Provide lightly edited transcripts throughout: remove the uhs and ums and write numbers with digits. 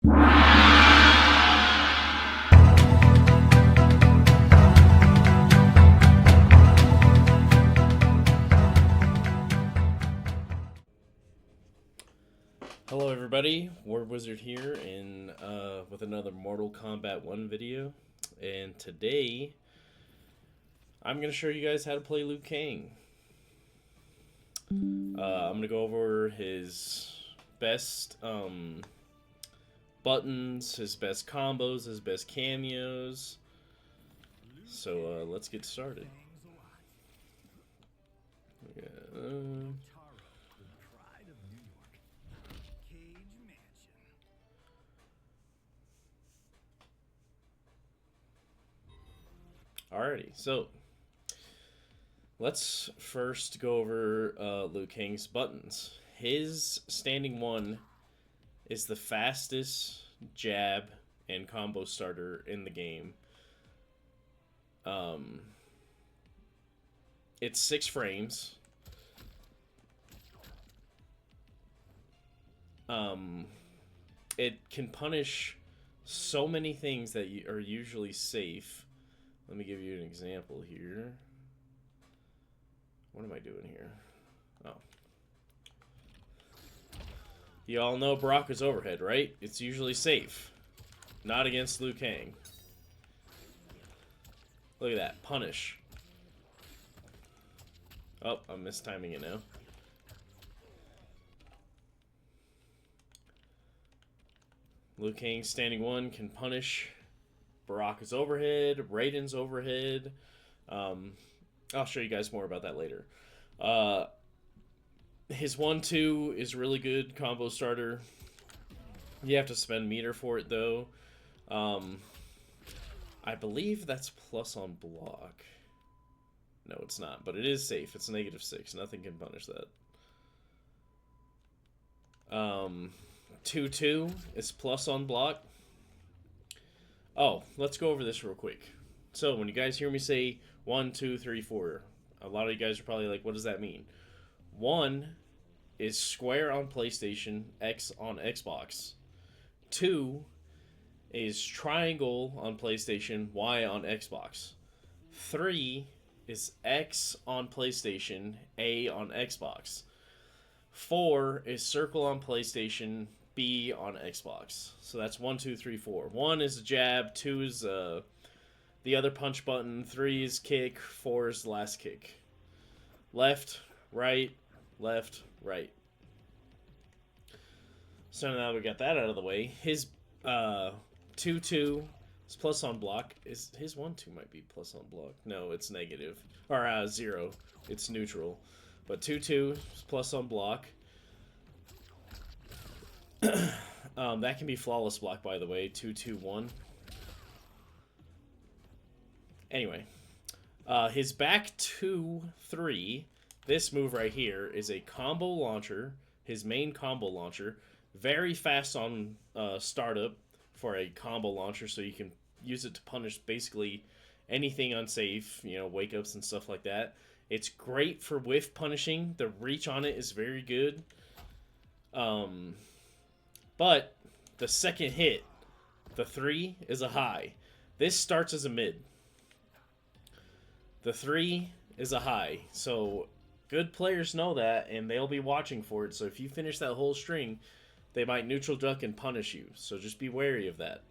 Hello everybody, Ward Wizard here in with another Mortal Kombat 1 video. And today I'm going to show you guys how to play Liu Kang. I'm going to go over his best buttons, his best combos, his best cameos. So let's get started. Alrighty, so let's first go over Liu Kang's buttons. His standing one is the fastest jab and combo starter in the game. It's 6 frames. It can punish so many things that are usually safe. Let me give you an example here. What am I doing here? Oh. You all know Baraka's overhead, right? It's usually safe. Not against Liu Kang. Look at that. Punish. Oh, I'm mistiming it now. Liu Kang's standing one can punish Baraka's overhead, Raiden's overhead. I'll show you guys more about that later. His 1-2 is really good combo starter. You have to spend meter for it though. I believe that's plus on block. No, it's not, but it is safe. It's -6. Nothing can punish that. 2-2 is plus on block. Oh, let's go over this real quick. So when you guys hear me say 1, 2, 3, 4, a lot of you guys are probably like, what does that mean? 1 is square on PlayStation, X on Xbox. 2 is triangle on PlayStation, Y on Xbox. 3 is X on PlayStation, A on Xbox. 4 is circle on PlayStation, B on Xbox. So that's 1, 2, 3, 4. 1 is a jab, 2 is the other punch button, 3 is kick, 4 is the last kick. Left, right, left, right. So now we got that out of the way. His 2-2 is plus on block. His 1-2 might be plus on block. No, it's negative. Or 0. It's neutral. But 2-2 is plus on block. That can be flawless block, by the way. 2-2-1. Anyway, his back 2-3. This move right here is a combo launcher. His main combo launcher. Very fast on startup for a combo launcher, so you can use it to punish basically anything unsafe. You know, wake ups and stuff like that. It's great for whiff punishing. The reach on it is very good. But the second hit, the 3, is a high. This starts as a mid. The 3 is a high. So good players know that, and they'll be watching for it. So if you finish that whole string, they might neutral duck and punish you. So just be wary of that.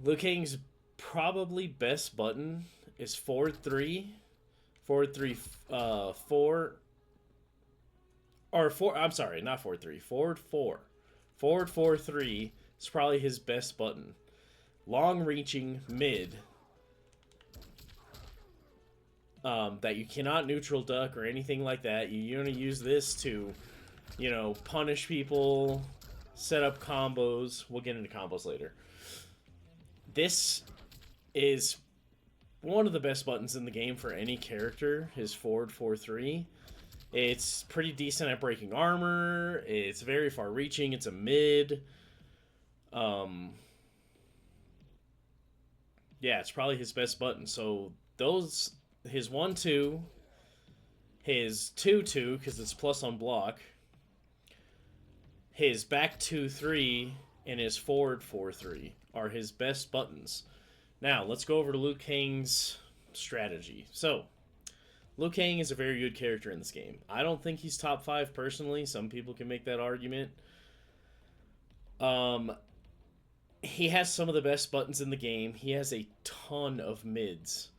Liu Kang's probably best button is forward 3. Forward 3, 4. Or 4, I'm sorry, not forward 3. Forward 4. Forward 4-3 is probably his best button. Long reaching mid. That you cannot neutral duck or anything like that. You want to use this to, you know, punish people, set up combos. We'll get into combos later. This is one of the best buttons in the game for any character, his forward 4-3. It's pretty decent at breaking armor. It's very far reaching. It's a mid. Yeah, it's probably his best button. So those, his 1-2, his 2-2, because it's plus on block, his back 2-3 and his forward 4-3 are his best buttons. Now, let's go over to Liu Kang's strategy. So, Liu Kang is a very good character in this game. I don't think he's top 5 personally. Some people can make that argument. He has some of the best buttons in the game. He has a ton of mids.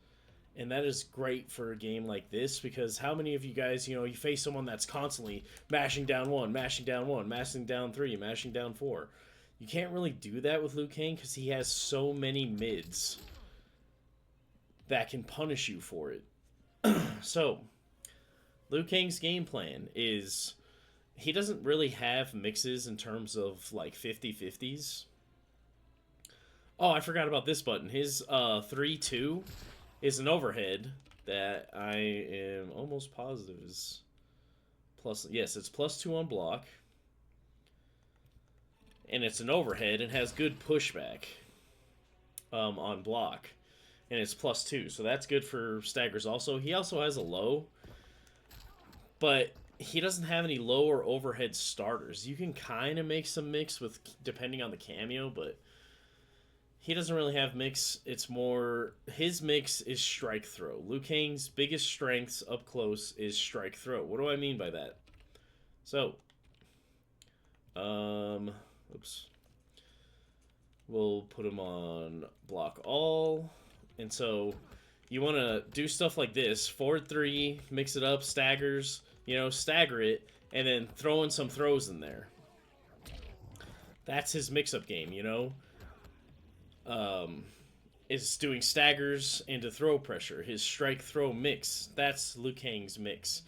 And that is great for a game like this, because how many of you guys, you face someone that's constantly mashing down 1, mashing down 1, mashing down 3, mashing down 4. You can't really do that with Liu Kang because he has so many mids that can punish you for it. So, Liu Kang's game plan is he doesn't really have mixes in terms of like 50-50s. Oh, I forgot about this button. His 3-2 is an overhead that I am almost positive is plus. Yes, it's +2 on block. And it's an overhead and has good pushback on block. And it's +2, so that's good for staggers also. He also has a low, but he doesn't have any low or overhead starters. You can kind of make some mix with depending on the cameo, but he doesn't really have mix. It's more, his mix is strike throw. Liu Kang's biggest strengths up close is strike throw. What do I mean by that? So, oops. We'll put him on block all. And so you want to do stuff like this. Forward 3, mix it up, staggers, stagger it, and then throw in some throws in there. That's his mix-up game, Is doing staggers into throw pressure. His strike throw mix. That's Liu Kang's mix.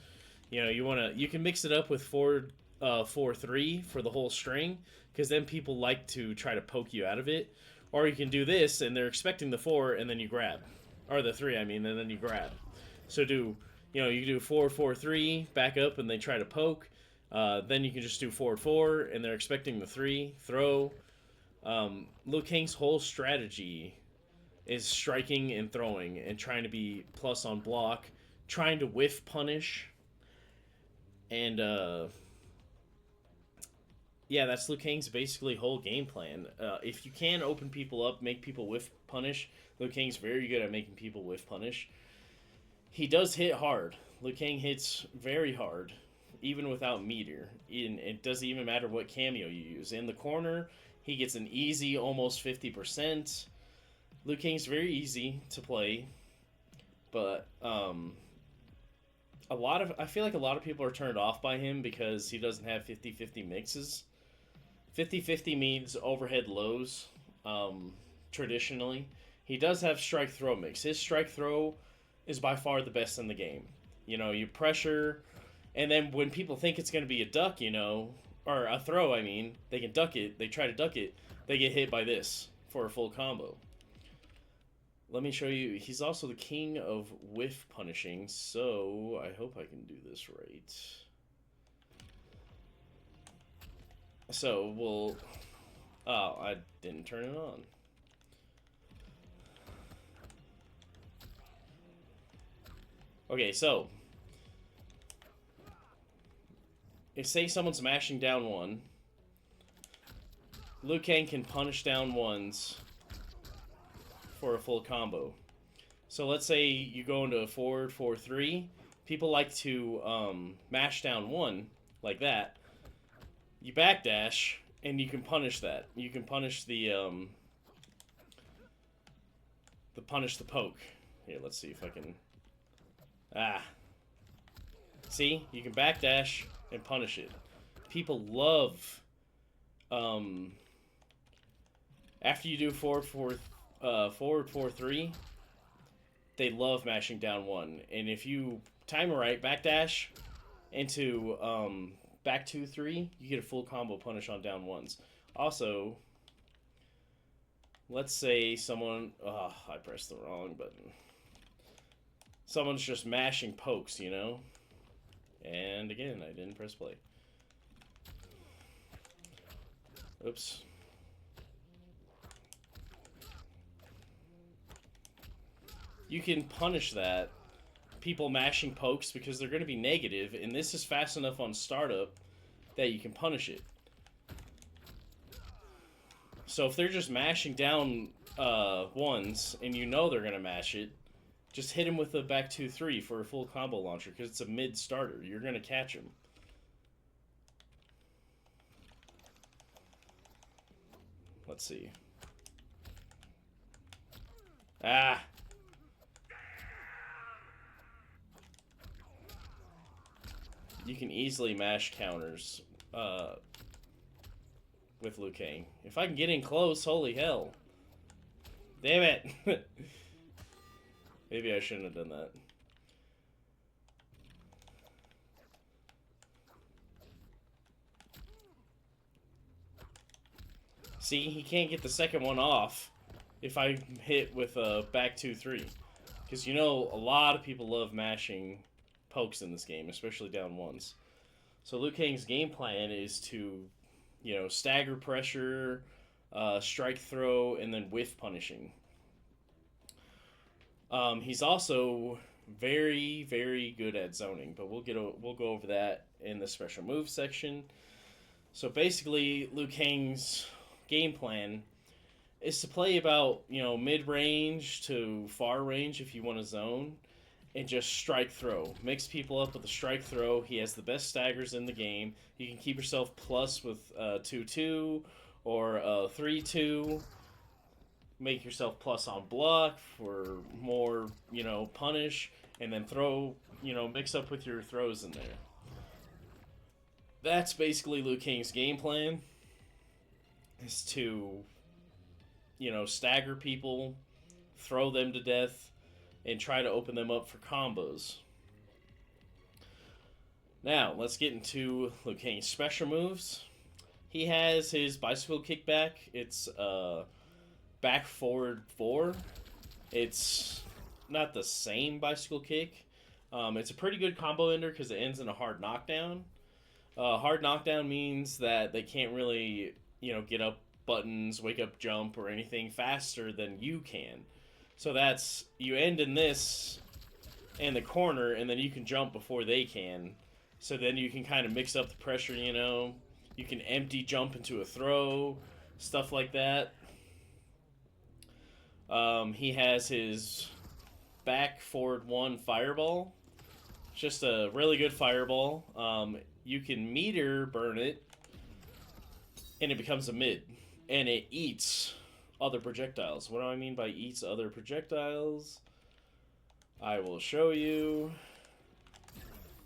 You can mix it up with forward 4-3 for the whole string, because then people like to try to poke you out of it. Or you can do this, and they're expecting the 4, and then you grab. Or the 3, and then you grab. So you can do 4-4-3, back up, and they try to poke. Then you can just do forward 4, and they're expecting the 3, throw. Liu Kang's whole strategy is striking and throwing, and trying to be plus on block, trying to whiff punish. And, yeah, that's Liu Kang's basically whole game plan. If you can open people up, make people whiff punish, Liu Kang's very good at making people whiff punish. He does hit hard. Liu Kang hits very hard, even without meter. It doesn't even matter what cameo you use. In the corner, he gets an easy almost 50%. Liu Kang's very easy to play, but I feel like a lot of people are turned off by him because he doesn't have 50-50 mixes. 50-50 means overhead lows, traditionally. He does have strike throw mix. His strike throw is by far the best in the game. You pressure, and then when people think it's going to be a duck, or a throw, they can duck it. They try to duck it. They get hit by this for a full combo. Let me show you. He's also the king of whiff punishing, so I hope I can do this right. So, we'll... Oh, I didn't turn it on. Okay, so... If, say, someone's mashing down 1, Liu Kang can punish down 1s for a full combo. So let's say you go into a forward 4-3. People like to mash down 1 like that. You backdash, and you can punish that. You can punish the poke. Here, let's see if I can... See? You can backdash and punish it. People love... after you do forward 4-3, they love mashing down 1. And if you time it right, backdash into... back 2-3, you get a full combo punish on down 1s. Also, let's say someone... Oh, I pressed the wrong button. Someone's just mashing pokes, And again, I didn't press play. Oops. You can punish that. People mashing pokes because they're going to be negative, and this is fast enough on startup that you can punish it. So if they're just mashing down ones and you know they're gonna mash it, just hit him with a back 2-3 for a full combo launcher because it's a mid starter. You're gonna catch him. Let's see. Ah. You can easily mash counters with Liu Kang. If I can get in close, holy hell. Damn it. Maybe I shouldn't have done that. See, he can't get the second one off if I hit with a back 2-3. Because you know, a lot of people love mashing pokes in this game, especially down ones. So Liu Kang's game plan is to, you know, stagger pressure, strike throw, and then whiff punishing. He's also very, very good at zoning, but we'll go over that in the special move section. So basically, Liu Kang's game plan is to play about, you know, mid-range to far range if you want to zone, and just strike throw. Mix people up with a strike throw. He has the best staggers in the game. You can keep yourself plus with 2-2 or 3-2. Make yourself plus on block for more, you know, punish, and then throw, you know, mix up with your throws in there. That's basically Liu Kang's game plan, is to, you know, stagger people, throw them to death, and try to open them up for combos. Now, let's get into Liu Kang's special moves. He has his bicycle kickback. It's back forward 4. It's not the same bicycle kick. It's a pretty good combo ender because it ends in a hard knockdown. Hard knockdown means that they can't really, you know, get up buttons, wake up jump, or anything faster than you can. So that's, you end in this in the corner, and then you can jump before they can. So then you can kind of mix up the pressure, you know. You can empty jump into a throw, stuff like that. He has his back forward 1 fireball. Just a really good fireball. You can meter burn it, and it becomes a mid. And it eats other projectiles. What do I mean by eats other projectiles? I will show you.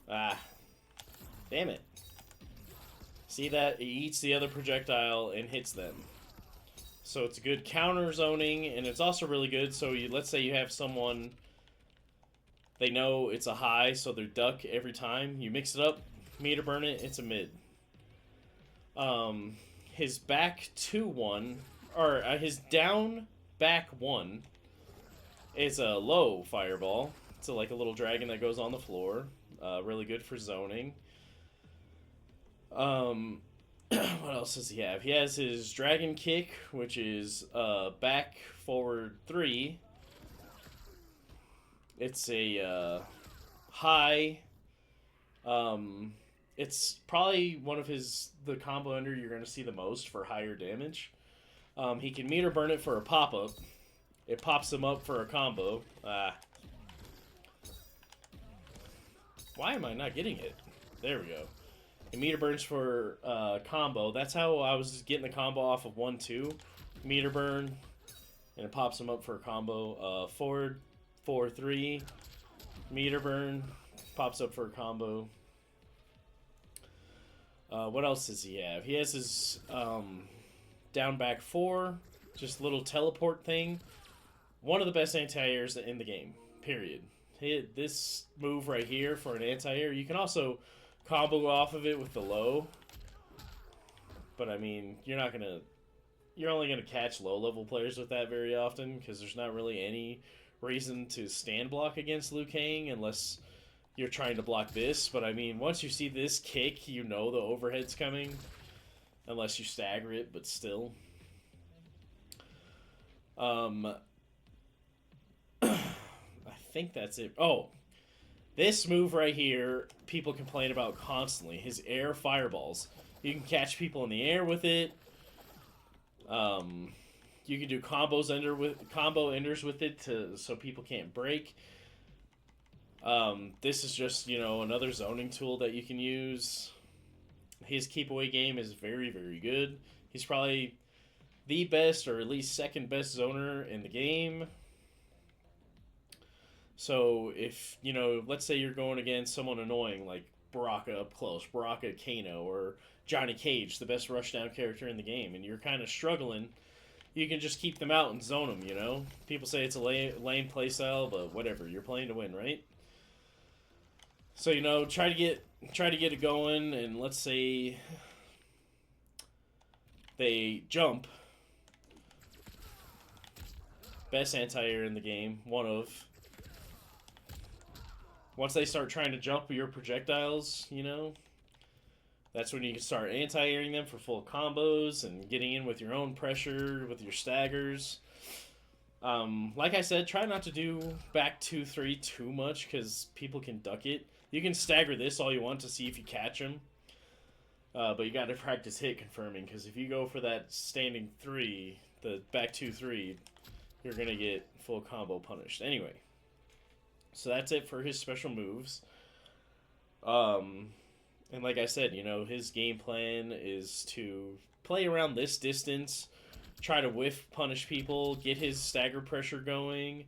Ah. Damn it. See that? It eats the other projectile and hits them. So it's good counter zoning, and it's also really good. So let's say you have someone, they know it's a high, so they're duck every time. You mix it up, meter burn it, it's a mid. His back 2-1, or his down back 1 is a low fireball. It's like a little dragon that goes on the floor. Really good for zoning. What else does he have? He has his dragon kick, which is back forward 3. It's a high. It's probably one of the combo ender you're going to see the most for higher damage. He can meter burn it for a pop-up. It pops him up for a combo. Why am I not getting it? There we go. He meter burns for combo. That's how I was getting the combo off of 1-2. Meter burn, and it pops him up for a combo. Forward 4-3. Meter burn, pops up for a combo. What else does he have? He has his down back 4, just little teleport thing. One of the best anti-airs in the game, period. This move right here for an anti-air, you can also combo off of it with the low. But I mean, you're only gonna catch low-level players with that very often, because there's not really any reason to stand block against Liu Kang unless you're trying to block this. But I mean, once you see this kick, you know the overhead's coming. Unless you stagger it, but still. I think that's it. Oh, this move right here, people complain about constantly. His air fireballs. You can catch people in the air with it. You can do combo enders with it so people can't break. This is just another zoning tool that you can use. His keep away game is very, very good. He's probably the best, or at least second best zoner in the game. So if let's say you're going against someone annoying like Baraka up close, Baraka Kano, or Johnny Cage, the best rushdown character in the game, and you're kind of struggling, you can just keep them out and zone them. People say it's a lame play style, but whatever. You're playing to win, right? So try to get it going, and let's say they jump. Best anti-air in the game, one of. Once they start trying to jump your projectiles, that's when you can start anti-airing them for full combos and getting in with your own pressure, with your staggers. Like I said, try not to do back 2-3 too much because people can duck it. You can stagger this all you want to see if you catch them. But you got to practice hit confirming, because if you go for that standing 3, the back 2-3, you're going to get full combo punished. Anyway, so that's it for his special moves. And like I said, his game plan is to play around this distance, try to whiff punish people, get his stagger pressure going.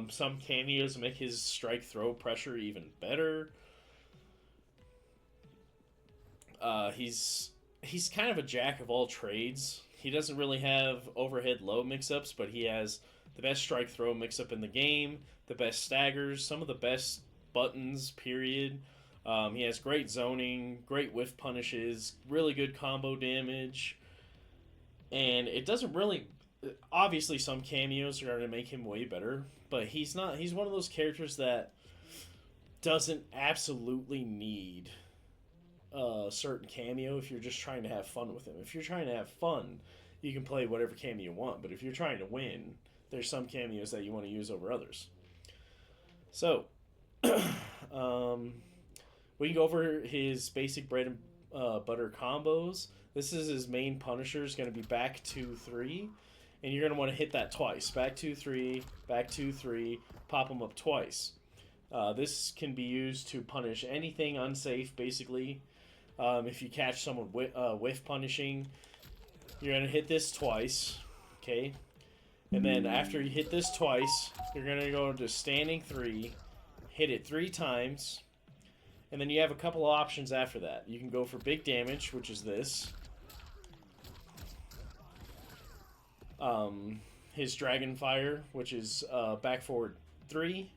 Some cameos make his strike throw pressure even better. He's kind of a jack of all trades. He doesn't really have overhead low mix-ups, but he has the best strike throw mix-up in the game, the best staggers, some of the best buttons, period. He has great zoning, great whiff punishes, really good combo damage. And it doesn't really... Obviously, some cameos are going to make him way better, but he's not. He's one of those characters that doesn't absolutely need a certain cameo if you're just trying to have fun with him. If you're trying to have fun, you can play whatever cameo you want, but if you're trying to win, there's some cameos that you want to use over others. So, we can go over his basic bread and butter combos. This is his main punisher. Is going to be back 2-3. And you're going to want to hit that twice. Back 2-3, back 2-3, pop them up twice. This can be used to punish anything unsafe, basically. If you catch someone whiff punishing, you're going to hit this twice. Okay? And then after you hit this twice, you're going to go into standing 3, hit it 3 times, and then you have a couple of options after that. You can go for big damage, which is this. His Dragon Fire, which is back forward 3.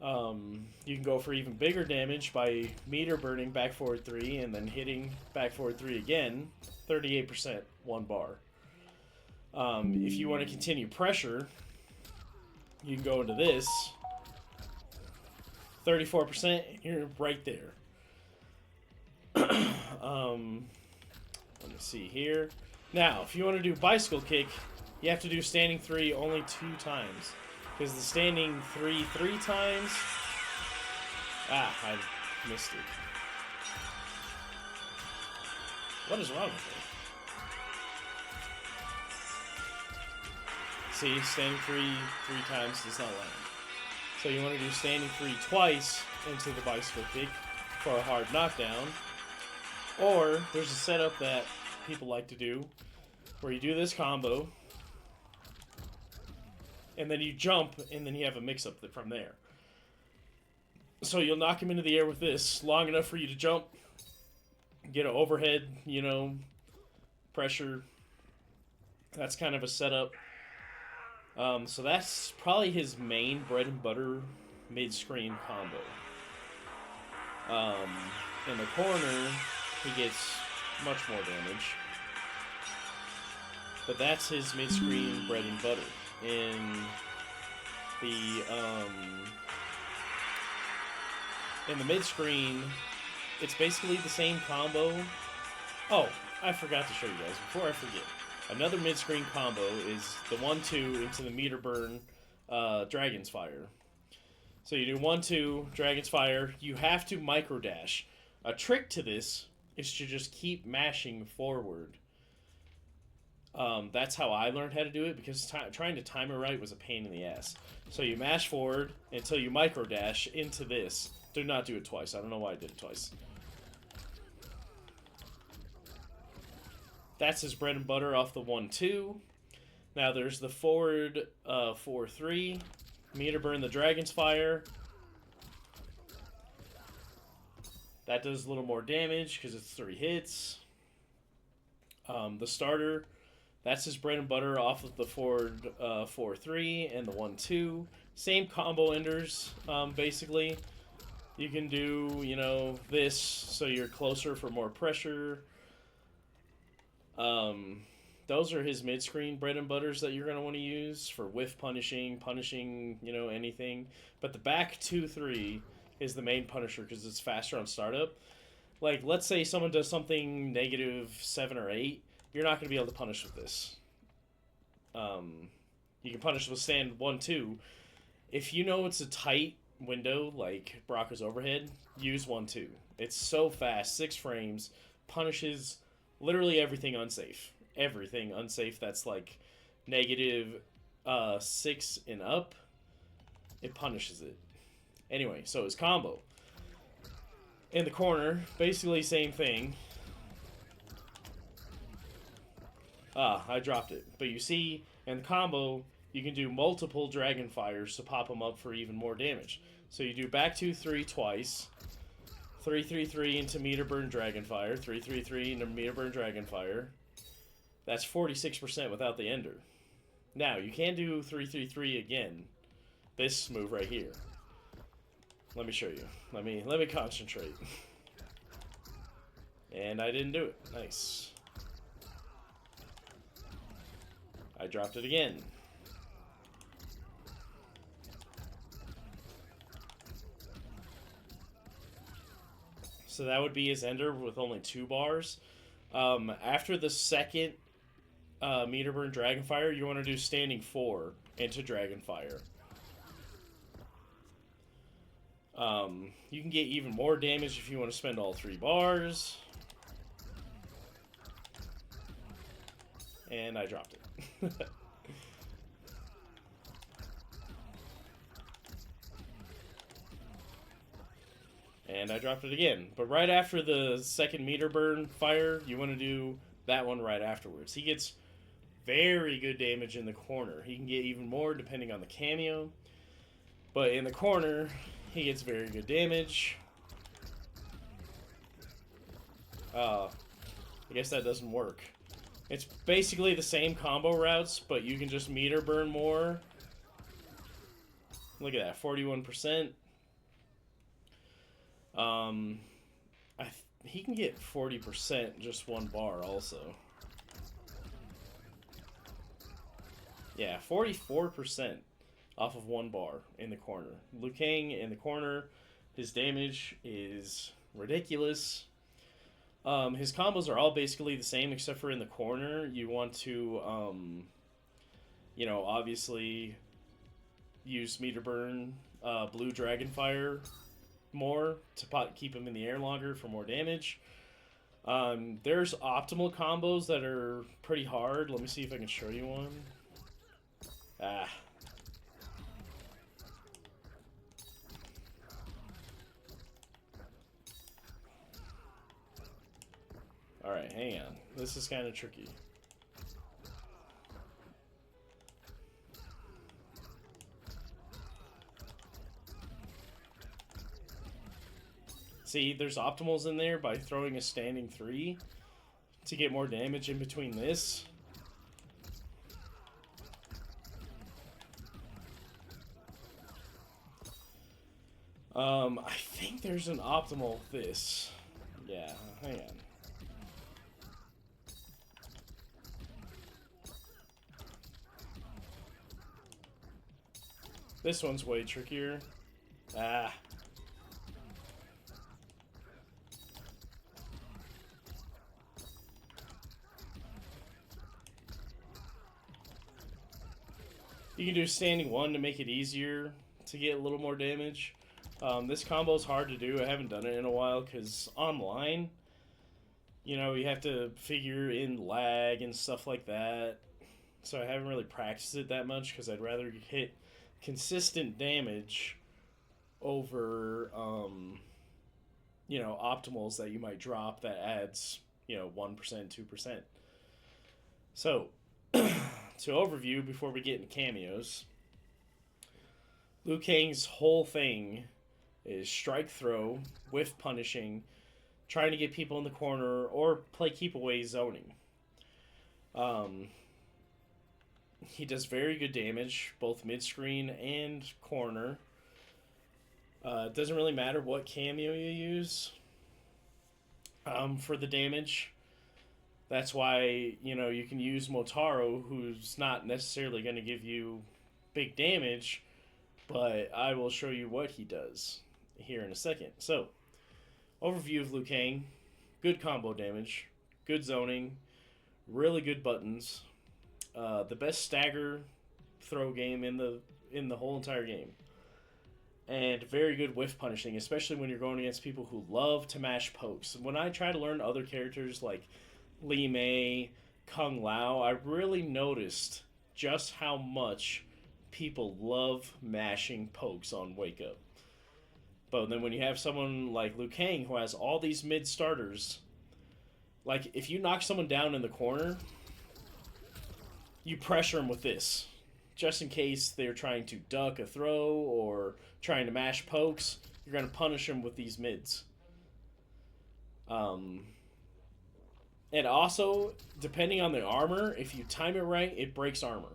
You can go for even bigger damage by meter burning back forward 3 and then hitting back forward 3 again, 38%, 1 bar. If you want to continue pressure, you can go into this, 34%, you're right there. Let me see here. Now, if you want to do bicycle kick, you have to do standing 3 only 2 times. Because the standing 3 times... I missed it. What is wrong with it? See, standing 3 times does not land. So you want to do standing 3 twice into the bicycle kick for a hard knockdown. Or, there's a setup that people like to do, where you do this combo, and then you jump, and then you have a mix-up from there. So you'll knock him into the air with this, long enough for you to jump, get an overhead, pressure. That's kind of a setup. So that's probably his main bread and butter mid-screen combo. In the corner, he gets much more damage. But that's his mid-screen bread and butter. In the mid-screen, it's basically the same combo. Oh, I forgot to show you guys, before I forget. Another mid-screen combo is the 1-2 into the meter burn Dragon's Fire. So you do 1-2, Dragon's Fire, you have to micro dash. A trick to this is to just keep mashing forward. That's how I learned how to do it, because trying to time it right was a pain in the ass. So you mash forward until you micro dash into this. Do not do it twice. I don't know why I did it twice. That's his bread and butter off the 1-2. Now there's the forward 4-3. Meter burn the Dragon's Fire. That does a little more damage because it's 3 hits. The starter, that's his bread and butter off of the forward 4-3 and the 1-2. Same combo enders, basically. You can do, you know, this so you're closer for more pressure. Those are his mid-screen bread and butters that you're going to want to use for whiff punishing, you know, anything. But the back 2-3 is the main punisher because it's faster on startup. Like, let's say someone does something -7 or 8, you're not going to be able to punish with this. You can punish with stand 1-2. If you know it's a tight window, like Baraka's overhead, use 1-2. It's so fast, 6 frames, punishes literally everything unsafe. Everything unsafe that's like -6 and up, it punishes it. Anyway, so his combo. In the corner, basically same thing. I dropped it. But you see, in the combo, you can do multiple Dragon Fires to pop them up for even more damage. So you do back 2-3 twice. 3-3-3 into Meter Burn Dragon Fire. 3-3-3 into Meter Burn Dragon Fire. That's 46% without the ender. Now, you can do 3-3-3 again. This move right here. Let me show you. Let me concentrate. And I didn't do it. Nice. I dropped it again. So that would be his ender with only 2 bars. After the second Meter Burn Dragonfire, you want to do standing 4 into Dragonfire. You can get even more damage if you want to spend all 3 bars. And I dropped it. And I dropped it again. But right after the second Meter Burn fire, you want to do that one right afterwards. He gets very good damage in the corner. He can get even more depending on the cameo. But in the corner, he gets very good damage. I guess that doesn't work. It's basically the same combo routes, but you can just meter burn more. Look at that, 41%. He can get 40% just 1 bar also. Yeah, 44% off of 1 bar in the corner. Liu Kang in the corner, his damage is ridiculous. His combos are all basically the same except for in the corner. You want to, you know, obviously use Meter Burn, Blue Dragonfire more to keep him in the air longer for more damage. There's optimal combos that are pretty hard. Let me see if I can show you one. Alright, hang on. This is kind of tricky. See, there's optimals in there by throwing a standing 3 to get more damage in between this. I think there's an optimal this. Yeah, hang on. This one's way trickier. You can do standing 1 to make it easier to get a little more damage. This combo is hard to do. I haven't done it in a while because online, You have to figure in lag and stuff like that. So I haven't really practiced it that much because I'd rather hit consistent damage over, optimals that you might drop that adds, 1%, 2%. So, to overview before we get into cameos, Liu Kang's whole thing is strike throw, whiff punishing, trying to get people in the corner, or play keep away zoning. Um, he does very good damage, both mid screen and corner. It doesn't really matter what cameo you use for the damage. That's why, you can use Motaro, who's not necessarily going to give you big damage, but I will show you what he does here in a second. So, overview of Liu Kang. Good combo damage, good zoning, really good buttons. The best stagger throw game in the whole entire game. And very good whiff punishing, especially when you're going against people who love to mash pokes. When I try to learn other characters like Li Mei, Kung Lao, I really noticed just how much people love mashing pokes on Wake Up. But then when you have someone like Liu Kang who has all these mid starters, like if you knock someone down in the corner, you pressure them with this. Just in case they're trying to duck a throw or trying to mash pokes, you're going to punish them with these mids. And also, depending on the armor, if you time it right, it breaks armor.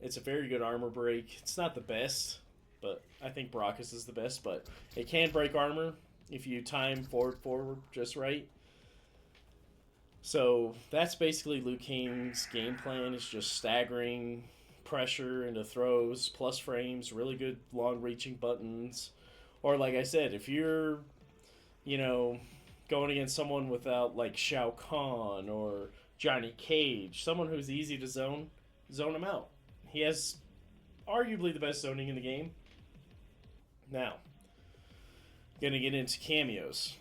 It's a very good armor break. It's not the best, but I think Baracus is the best. But it can break armor if you time forward just right. So that's basically Liu Kang's game plan. Is just staggering pressure into throws, plus frames, really good long-reaching buttons. Or like I said, if you're going against someone without like Shao Kahn or Johnny Cage, someone who's easy to zone him out. He has arguably the best zoning in the game. Now, gonna get into cameos.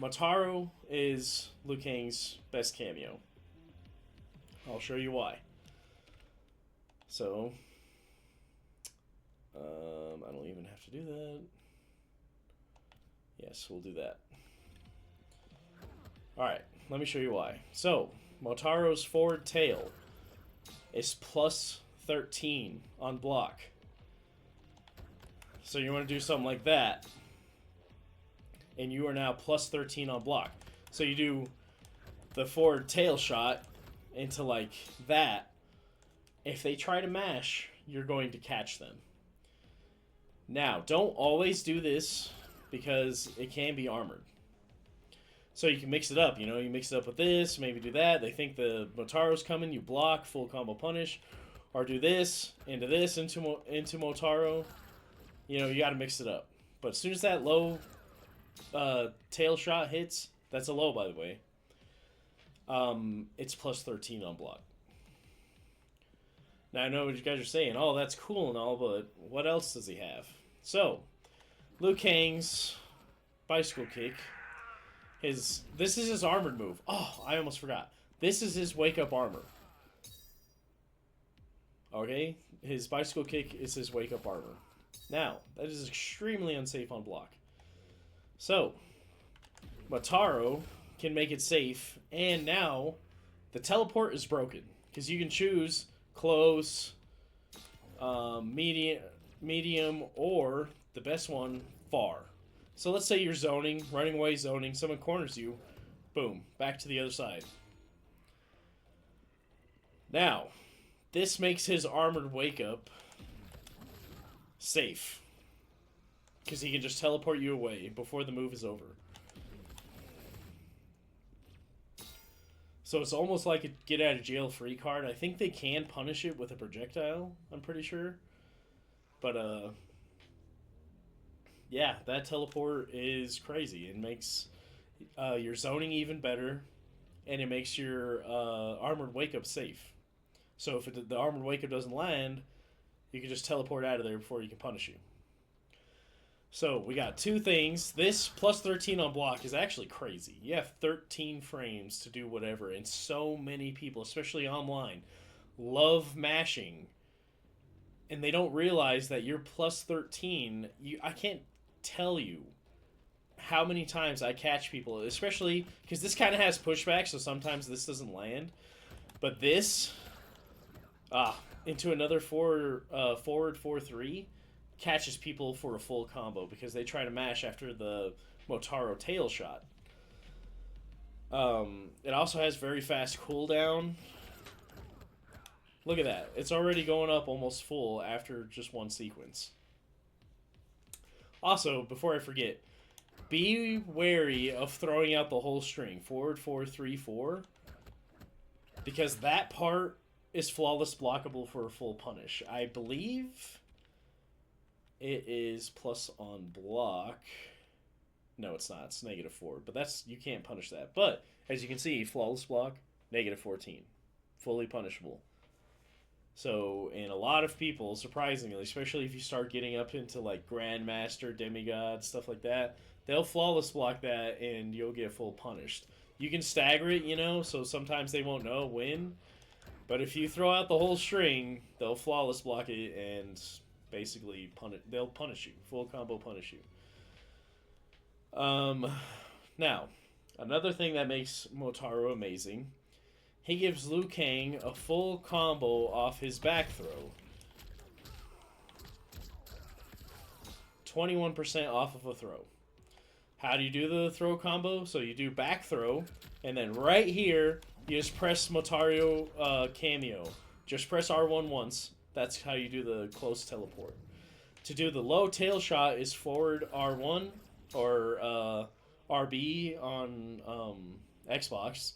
Motaro is Liu Kang's best cameo. I'll show you why. So, I don't even have to do that. Yes, we'll do that. Alright, let me show you why. So, Motaro's forward tail is plus 13 on block. So you want to do something like that, and you are now plus 13 on block. So you do the forward tail shot into like that. If they try to mash, you're going to catch them. Now, don't always do this because it can be armored. So you can mix it up, you mix it up with this, maybe do that. They think the Motaro's coming, you block, full combo punish. Or do this, into Motaro. You got to mix it up. But as soon as that low tail shot hits, that's a low, by the way, it's plus 13 on block. Now, I know what you guys are saying. Oh, that's cool and all, but what else does he have? So, Liu Kang's bicycle kick. This is his armored move. Oh, I almost forgot. This is his wake-up armor. Okay? His bicycle kick is his wake-up armor. Now, that is extremely unsafe on block. So, Motaro can make it safe, and now the teleport is broken. Because you can choose close, medium, or the best one, far. So let's say you're zoning, running away zoning, someone corners you, boom, back to the other side. Now, this makes his armored wake-up safe. Because he can just teleport you away before the move is over. So it's almost like a get-out-of-jail-free card. I think they can punish it with a projectile, I'm pretty sure. But, yeah, that teleport is crazy. It makes your zoning even better, and it makes your armored wake-up safe. So if the armored wake-up doesn't land, you can just teleport out of there before he can punish you. So we got two things. This plus 13 on block is actually crazy. You have 13 frames to do whatever, and so many people, especially online, love mashing, and they don't realize that you're plus 13. I can't tell you how many times I catch people, especially because this kind of has pushback, so sometimes this doesn't land. But this, into another forward 4-3, catches people for a full combo because they try to mash after the Motaro tail shot. It also has very fast cooldown. Look at that. It's already going up almost full after just one sequence. Also, before I forget, be wary of throwing out the whole string. Forward 4-3-4. Because that part is flawless blockable for a full punish. I believe it is plus on block. No, it's not. It's -4. But that's, you can't punish that. But as you can see, flawless block, -14. Fully punishable. So, and a lot of people, surprisingly, especially if you start getting up into like Grandmaster, Demigod, stuff like that, they'll flawless block that and you'll get full punished. You can stagger it, you know, so sometimes they won't know when. But if you throw out the whole string, they'll flawless block it and basically they'll punish you. Full combo punish you. Now, another thing that makes Motaro amazing, he gives Liu Kang a full combo off his back throw. 21% off of a throw. How do you do the throw combo? So you do back throw, and then right here, you just press Motaro cameo. Just press R1 once. That's how you do the close teleport. To do the low tail shot is forward R1 or RB on Xbox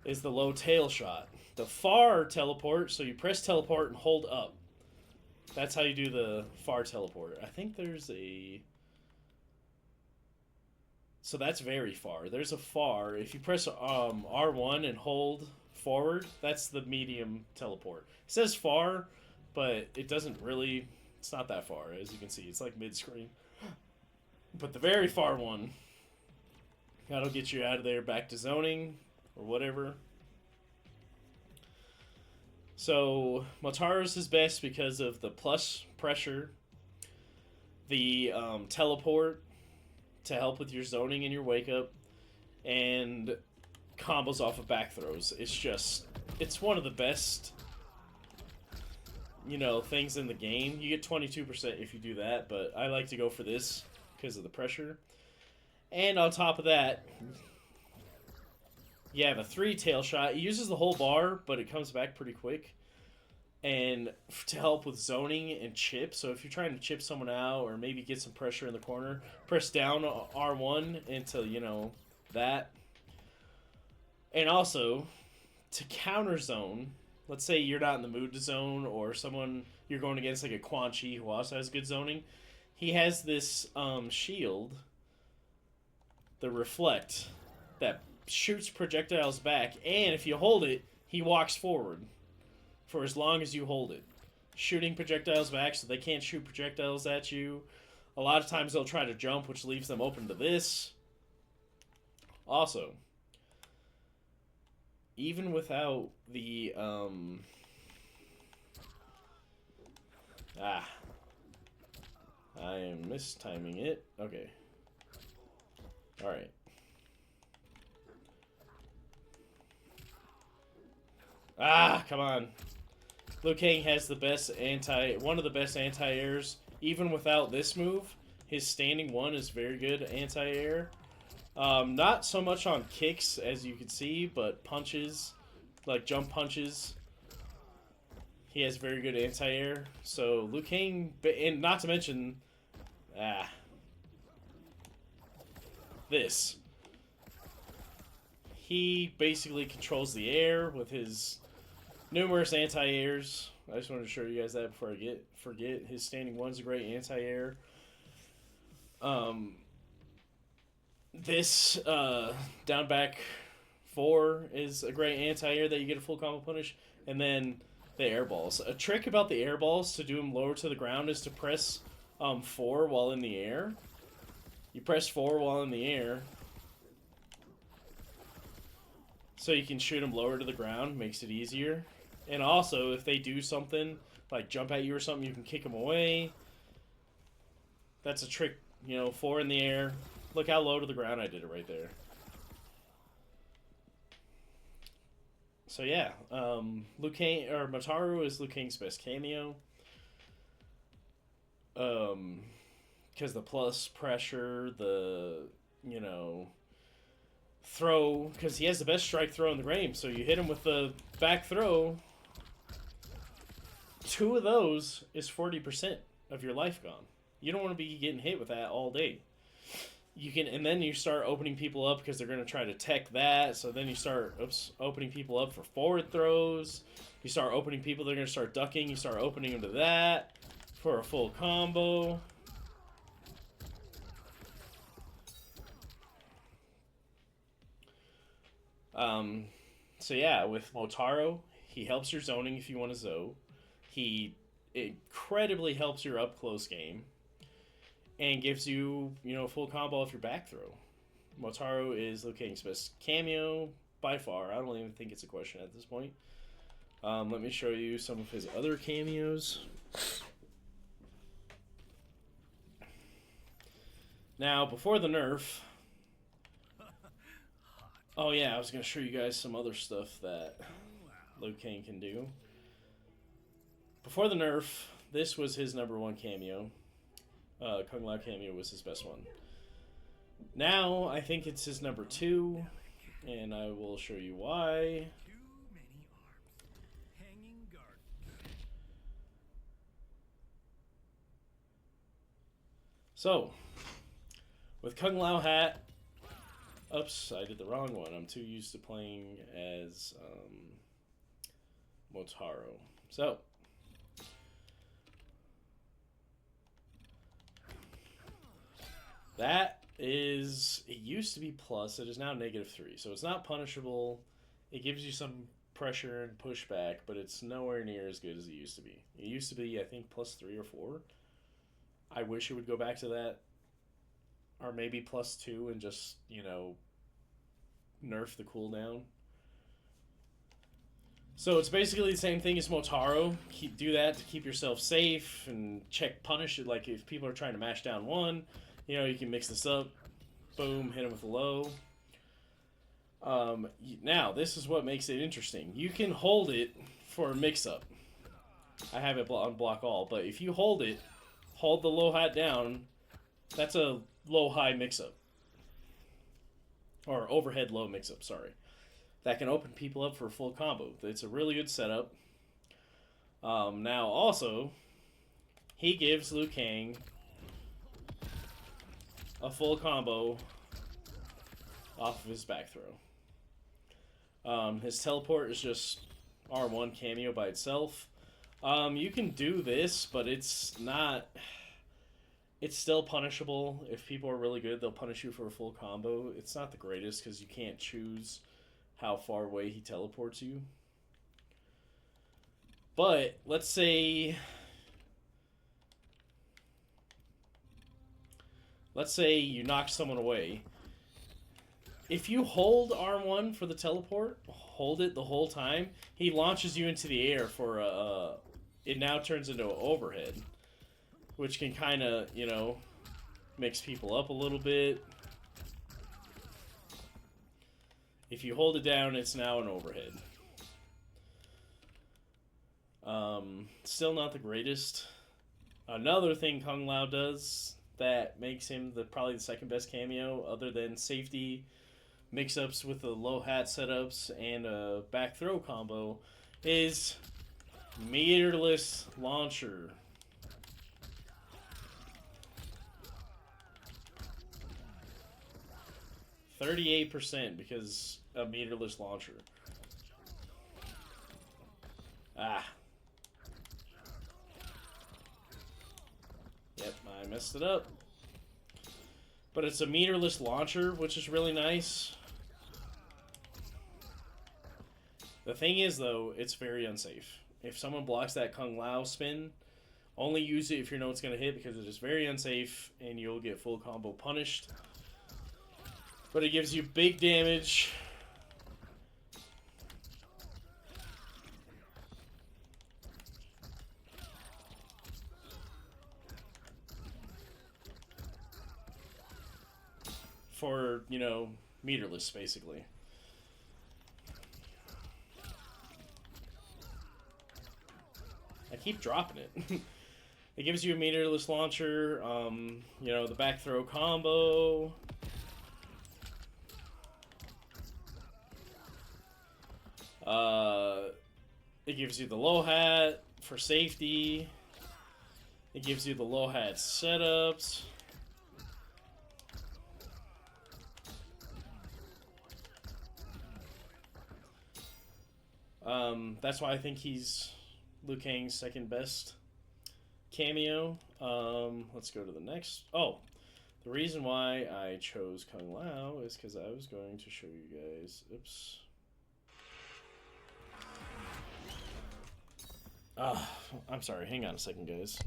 is the low tail shot. The far teleport, so you press teleport and hold up. That's how you do the far teleport. I think there's a... So that's very far. There's a far. If you press R1 and hold forward, that's the medium teleport. It says far, but it doesn't really... It's not that far, as you can see. It's like mid-screen. But the very far one, that'll get you out of there back to zoning or whatever. So Motaro's his best because of the plus pressure, the teleport to help with your zoning and your wake up, and combos off of back throws. It's one of the best, you know, things in the game. You get 22% if you do that, but I like to go for this because of the pressure. And on top of that, you have a 3 tail shot. It uses the whole bar, but it comes back pretty quick. And to help with zoning and chip, so if you're trying to chip someone out or maybe get some pressure in the corner, press down R1 into, you know, that. And also, to counter zone, let's say you're not in the mood to zone, or someone you're going against like a Quan Chi who also has good zoning, he has this shield, the Reflect, that shoots projectiles back, and if you hold it, he walks forward for as long as you hold it, shooting projectiles back so they can't shoot projectiles at you. A lot of times they'll try to jump, which leaves them open to this. Also, even without the I am mistiming it. Okay. Alright. Come on. Liu Kang has the best one of the best anti-airs. Even without this move, his standing one is very good anti-air. Not so much on kicks, as you can see, but punches, like jump punches, he has very good anti-air. So Liu Kang, and not to mention, this. He basically controls the air with his numerous anti-airs. I just wanted to show you guys that before I forget. His standing one's a great anti-air. This down back 4 is a great anti-air that you get a full combo punish. And then the air balls. A trick about the air balls to do them lower to the ground is to press 4 while in the air. You press 4 while in the air, so you can shoot them lower to the ground. Makes it easier. And also, if they do something like jump at you or something, you can kick them away. That's a trick, you know. 4 in the air. Look how low to the ground I did it right there. So yeah, Liu Kang, or Mataru is Liu Kang's best cameo. Because the plus pressure, the, you know, throw, because he has the best strike throw in the game. So you hit him with the back throw, 2 of those is 40% of your life gone. You don't want to be getting hit with that all day. You can, and then you start opening people up because they're going to try to tech that. So then you start, opening people up for forward throws. You start opening people, they're going to start ducking. You start opening them to that for a full combo. So yeah, with Motaro, he helps your zoning if you want to zo. He incredibly helps your up close game, and gives you, you know, full combo off your back throw. Motaro is Liu Kang's best cameo by far. I don't even think it's a question at this point. Let me show you some of his other cameos. Now, before the nerf, oh yeah, I was going to show you guys some other stuff that Liu Kang can do. Before the nerf, this was his #1 cameo. Kung Lao cameo was his best one. Now, I think it's his #2, and I will show you why. So, with Kung Lao hat, oops, I did the wrong one. I'm too used to playing as Motaro. So, that is, it used to be plus, it is now -3. So it's not punishable. It gives you some pressure and pushback, but it's nowhere near as good as it used to be. It used to be, I think, +3 or 4. I wish it would go back to that. Or maybe +2 and just, you know, nerf the cooldown. So it's basically the same thing as Motaro. Do that to keep yourself safe and check punish it. Like if people are trying to mash down 1, you know, you can mix this up. Boom, hit them with a low. Now, this is what makes it interesting. You can hold it for a mix-up. I have it on block all, but if you hold it, hold the low hat down, that's a low-high mix-up. Or overhead low mix-up, sorry. That can open people up for a full combo. It's a really good setup. Now, also, he gives Liu Kang a full combo off of his back throw. His teleport is just R1 cameo by itself. You can do this, but it's not... It's still punishable. If people are really good, they'll punish you for a full combo. It's not the greatest because you can't choose how far away he teleports you. But let's say you knock someone away. If you hold R1 for the teleport, hold it the whole time, he launches you into the air for a... It now turns into an overhead, which can kind of, you know, mix people up a little bit. If you hold it down, it's now an overhead. Still not the greatest. Another thing Kung Lao does that makes him probably the second best cameo, other than safety, mix-ups with the low hat setups, and a back throw combo, is meterless launcher. %, because a meterless launcher. Ah. Yep, I messed it up. But it's a meterless launcher, which is really nice. The thing is, though, it's very unsafe. If someone blocks that Kung Lao spin, Only use it if you know it's going to hit because it is very unsafe and you'll get full combo punished. But it gives you big damage. For, you know, meterless, basically. I keep dropping it. It gives you a meterless launcher, you know, the back throw combo. It gives you the low hat for safety. It gives you the low hat setups. That's why I think he's Liu Kang's second best cameo. Let's go to the next. Oh, the reason why I chose Kung Lao is because I was going to show you guys. Oops. I'm sorry. Hang on a second, guys.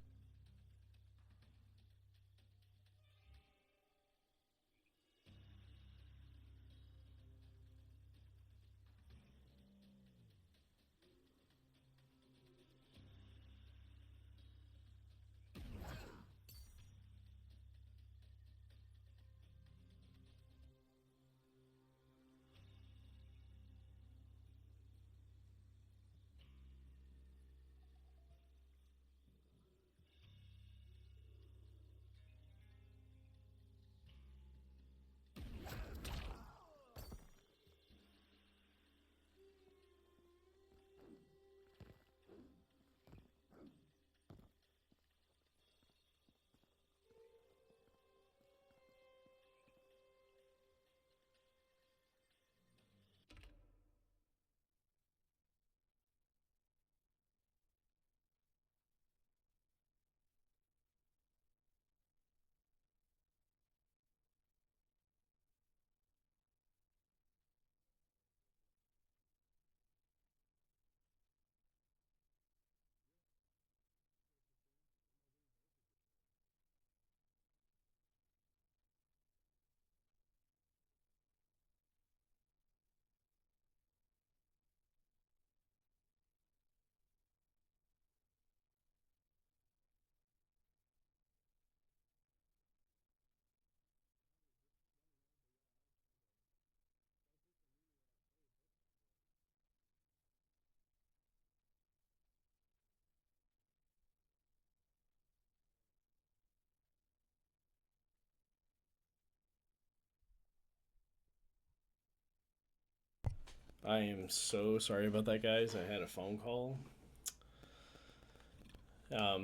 I am so sorry about that, guys. I had a phone call.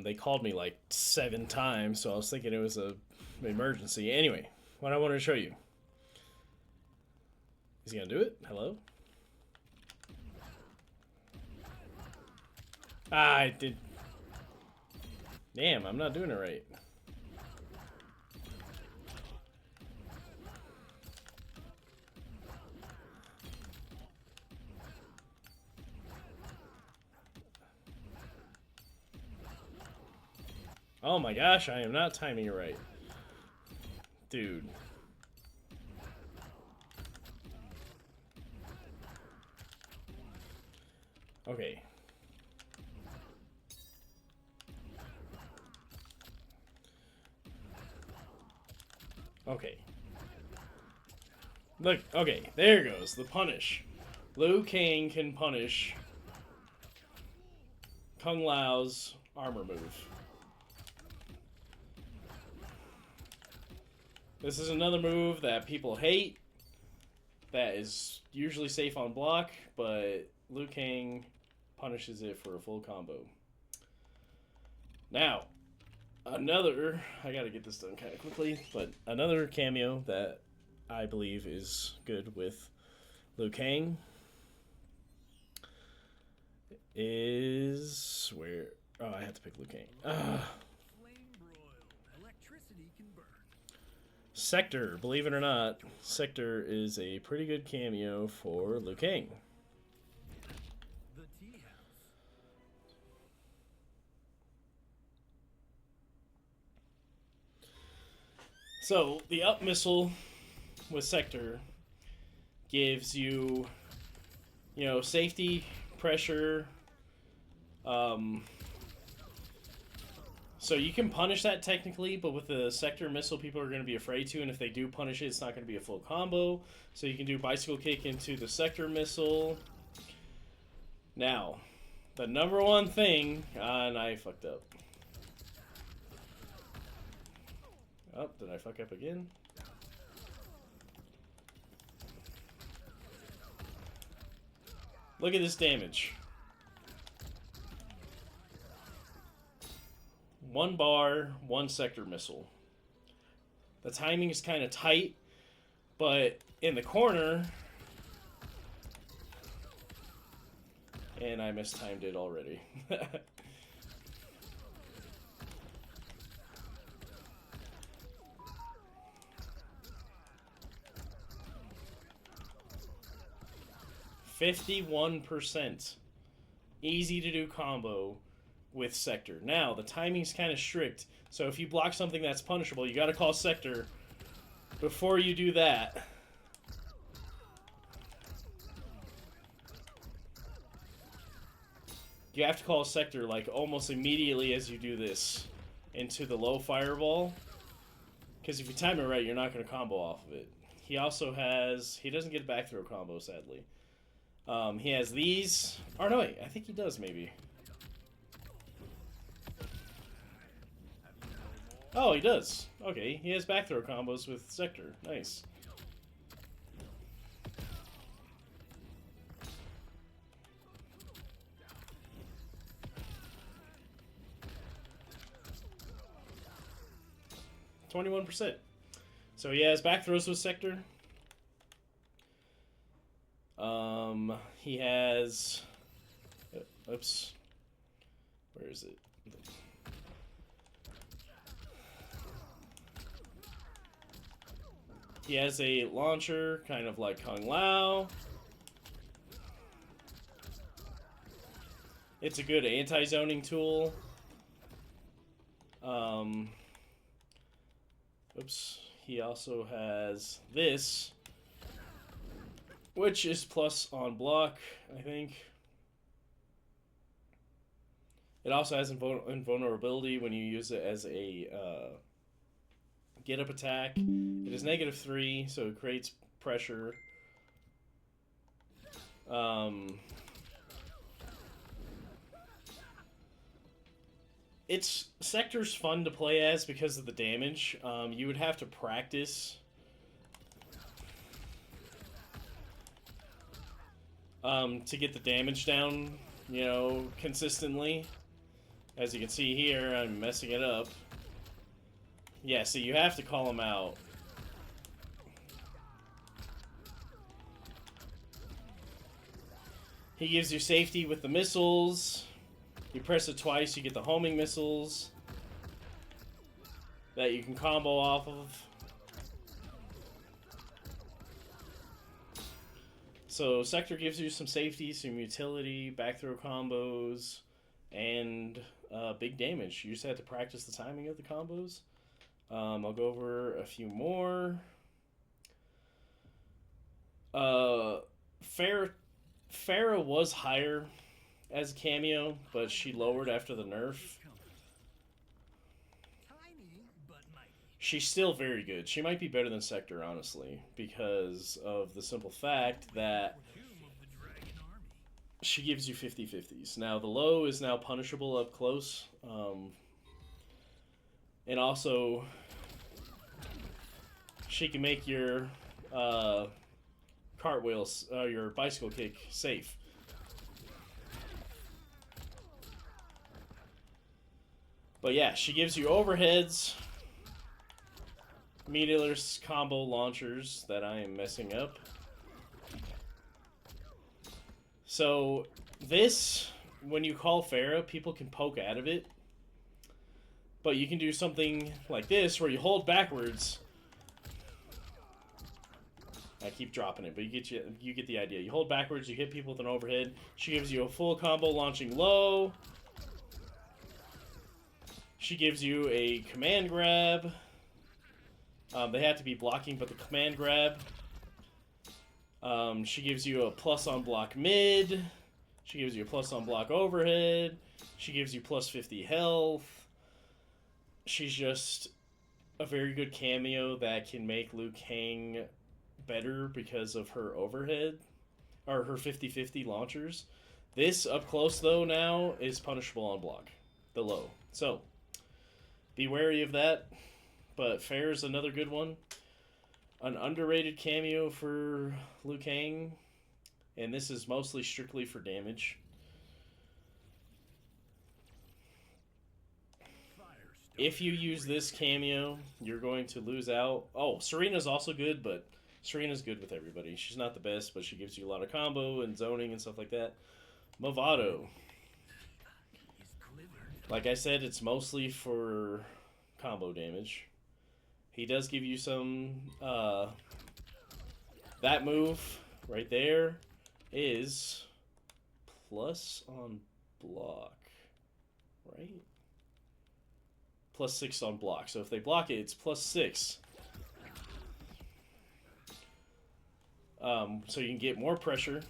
They called me like 7 times, so I was thinking it was an emergency. Anyway, what I wanted to show you. Is he gonna do it? Hello? I did. Damn, I'm not doing it right. Oh my gosh, I am not timing it right. Dude. Okay. Okay. Look, okay, there goes the punish. Liu Kang can punish Kung Lao's armor move. This is another move that people hate, that is usually safe on block, but Liu Kang punishes it for a full combo. Now, another, I gotta get this done kind of quickly, but another cameo that I believe is good with Liu Kang is where, oh, I have to pick Liu Kang. Sector, believe it or not, Sector is a pretty good cameo for Liu Kang. So the up missile with Sector gives you, safety, pressure. So you can punish that technically, but with the Sector missile, people are going to be afraid to, and if they do punish it, it's not going to be a full combo. So you can do bicycle kick into the Sector missile. Now, the number one thing, and I fucked up. Oh, did I fuck up again? Look at this damage. 1 bar, 1 Sector missile. The timing is kind of tight, but in the corner, and I mistimed it already. 51%. Easy to do combo with Sector. Now, the timing's kind of strict, so if you block something that's punishable, you gotta call Sector. Before you do that, you have to call Sector, like, almost immediately as you do this into the low fireball. Because if you time it right, you're not going to combo off of it. He also has... He doesn't get back throw combo, sadly. He has these... Or no, wait. I think he does, maybe. Oh, he does. Okay, he has back throw combos with Sector. Nice. %. So he has back throws with Sector. He has... Oops. Where is it? He has a launcher, kind of like Kung Lao. It's a good anti-zoning tool. Oops. He also has this, which is plus on block, I think. It also has invulnerability when you use it as a get-up attack. It is -3, so it creates pressure. Sector's fun to play as because of the damage. You would have to practice to get the damage down, consistently. As you can see here, I'm messing it up. Yeah, so you have to call him out. He gives you safety with the missiles. You press it twice, you get the homing missiles that you can combo off of. So Sector gives you some safety, some utility, back throw combos, and big damage. You just have to practice the timing of the combos. I'll go over a few more. Farah was higher as a cameo, but she lowered after the nerf. She's still very good. She might be better than Sector, honestly, because of the simple fact that she gives you 50-50s. Now, the low is now punishable up close. And also, she can make your cartwheels, your bicycle kick safe. But yeah, she gives you overheads, meterless combo launchers that I am messing up. So this, when you call Farah, people can poke out of it. But you can do something like this where you hold backwards. I keep dropping it, but you get the idea. You hold backwards, you hit people with an overhead. She gives you a full combo launching low. She gives you a command grab. They have to be blocking, but the command grab, she gives you a plus on block mid. She gives you a plus on block overhead. She gives you plus 50 health. She's just a very good cameo that can make Liu Kang better because of her overhead, or her 50-50 launchers. This up close, though, now is punishable on block, the low. So, be wary of that. But Fair's another good one. An underrated cameo for Liu Kang, and this is mostly strictly for damage. If you use this cameo, you're going to lose out. Oh, Serena's also good, but Serena's good with everybody. She's not the best, but she gives you a lot of combo and zoning and stuff like that. Movado. Like I said, it's mostly for combo damage. He does give you some, that move right there is plus on block, right? Plus 6 on block. So if they block it, it's plus 6. So you can get more pressure.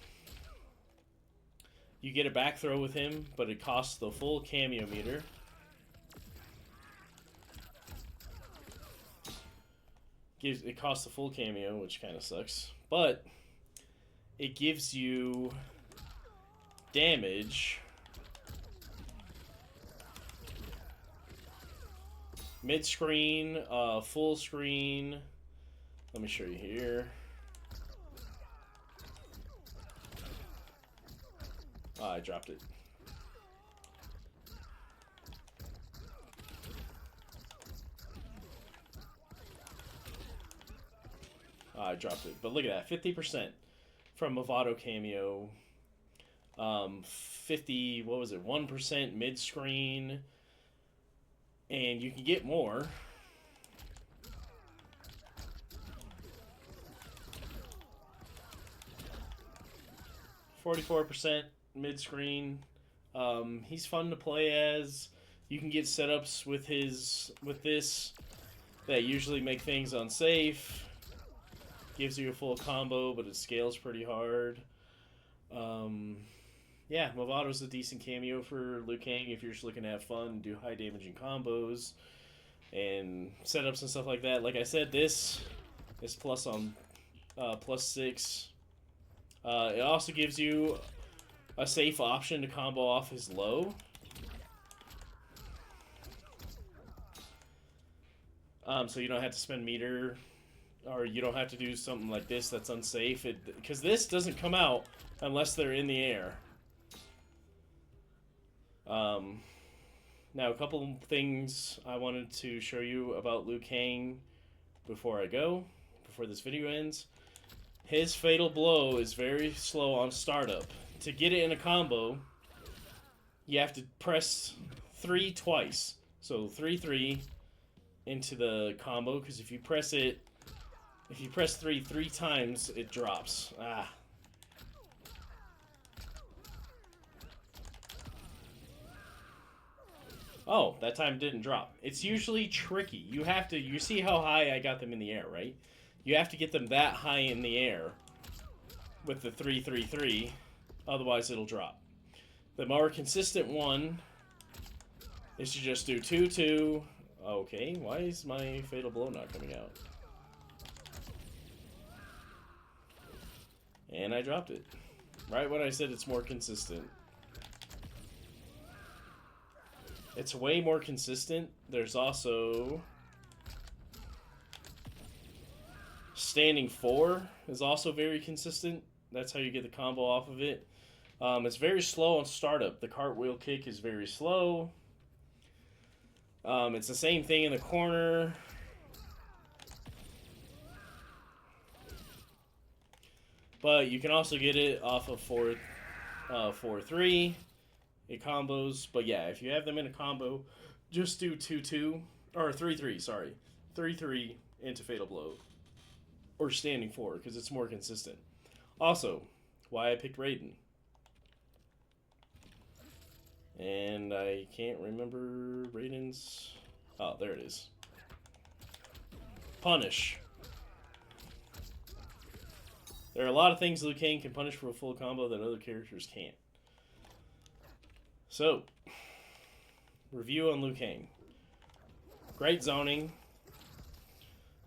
You get a back throw with him, but it costs the full cameo meter. It costs the full cameo, which kind of sucks. But it gives you damage. Mid-screen, full screen. Let me show you here. Oh, I dropped it. Oh, I dropped it. But look at that. 50% from Movado cameo. 50, what was it? 1% mid-screen. And you can get more. %, mid-screen. He's fun to play as. You can get setups with this that usually make things unsafe. Gives you a full combo, but it scales pretty hard. Yeah, Movado's a decent cameo for Liu Kang if you're just looking to have fun, do high damaging combos, and setups and stuff like that. Like I said, this is plus on plus 6. It also gives you a safe option to combo off his low. So you don't have to spend meter, or you don't have to do something like this that's unsafe. Because this doesn't come out unless they're in the air. Now, a couple things I wanted to show you about Liu Kang before this video ends. His fatal blow is very slow on startup. To get it in a combo, you have to press 3 twice. So 3-3 into the combo, because if you press 3 3 times, it drops. Oh, that time didn't drop. It's usually tricky. You see how high I got them in the air, right? You have to get them that high in the air with the 3-3-3, otherwise it'll drop. The more consistent one is to just do 2-2. Okay, why is my fatal blow not coming out? And I dropped it. Right when I said it's more consistent. It's way more consistent. There's also standing 4 is also very consistent. That's how you get the combo off of it. It's very slow on startup. The cartwheel kick is very slow. It's the same thing in the corner. But you can also get it off of 4-3. It combos. But yeah, if you have them in a combo, just do 2-2. Or 3-3, sorry. 3-3 into fatal blow. Or standing 4, because it's more consistent. Also, why I picked Raiden. And I can't remember Raiden's... Oh, there it is. Punish. There are a lot of things Liu Kang can punish for a full combo that other characters can't. So, review on Liu Kang. Great zoning.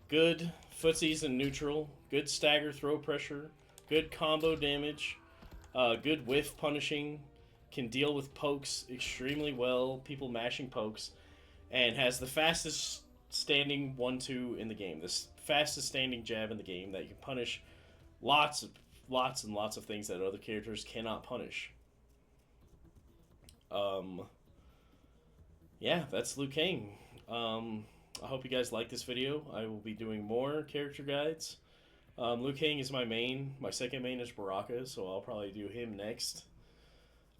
Good footsies and neutral. Good stagger throw pressure. Good combo damage. Good whiff punishing. Can deal with pokes extremely well. People mashing pokes. And has the fastest standing 1-2 in the game. The fastest standing jab in the game that you can punish lots and lots of things that other characters cannot punish. Yeah, that's Liu Kang. I hope you guys like this video. I will be doing more character guides. Liu Kang is my main. My second main is Baraka, so I'll probably do him next.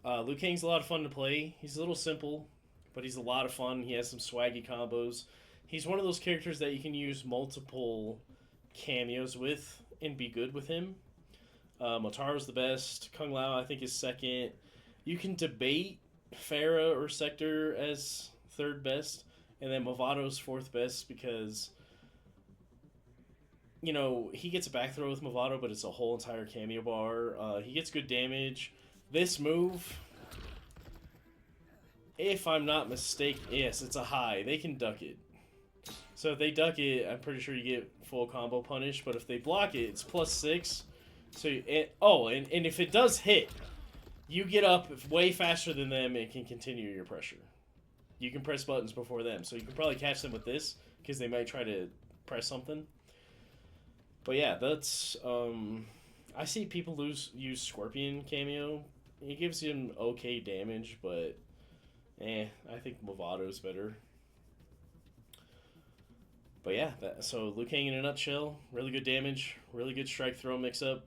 Liu Kang's a lot of fun to play. He's a little simple, but he's a lot of fun. He has some swaggy combos. He's one of those characters that you can use multiple cameos with and be good with him. Motaro's the best. Kung Lao, I think, is second. You can debate Farah or Sector as third best, and then Movato's fourth best because, you know, he gets a back throw with Movato, but it's a whole entire cameo bar. He gets good damage. This move, if I'm not mistaken, yes, it's a high. They can duck it. So if they duck it, I'm pretty sure you get full combo punish, but if they block it, it's +6. So, and if it does hit, you get up way faster than them and can continue your pressure. You can press buttons before them, so you can probably catch them with this, because they might try to press something. But yeah, that's, I see people use Scorpion cameo. He gives him okay damage, but, I think Movato's better. But yeah, so Liu Kang in a nutshell, really good damage, really good strike throw mix-up,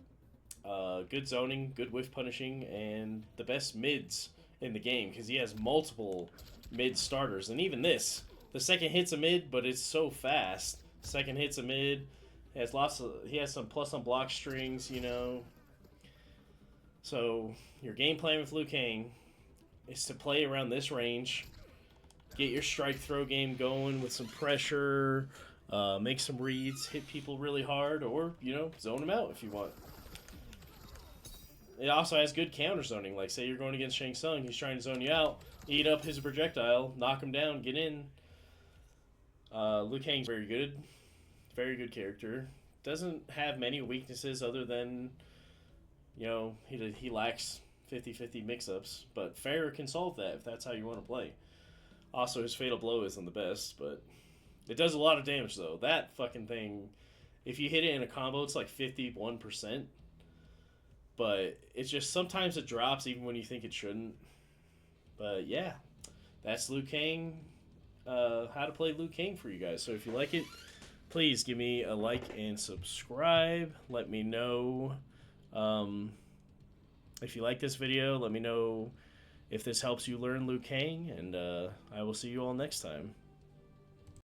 good zoning, good whiff punishing, and the best mids in the game, because he has multiple mid starters. And even this, the second hit's a mid, but it's so fast. Second hit's a mid, he has some plus on block strings, you know. So your game plan with Liu Kang is to play around this range, get your strike throw game going with some pressure, make some reads, hit people really hard, or, you know, zone them out if you want. It also has good counter zoning. Like, say you're going against Shang Tsung, he's trying to zone you out, eat up his projectile, knock him down, get in. Liu Kang's very good character. Doesn't have many weaknesses other than, you know, he lacks 50-50 mix-ups, but Farah can solve that if that's how you want to play. Also, his Fatal Blow isn't the best, but it does a lot of damage, though. That fucking thing, if you hit it in a combo, it's like 51%. But it's just sometimes it drops even when you think it shouldn't. But yeah, that's Liu Kang. How to play Liu Kang for you guys. So if you like it, please give me a like and subscribe. Let me know if you like this video. Let me know if this helps you learn Liu Kang, and I will see you all next time.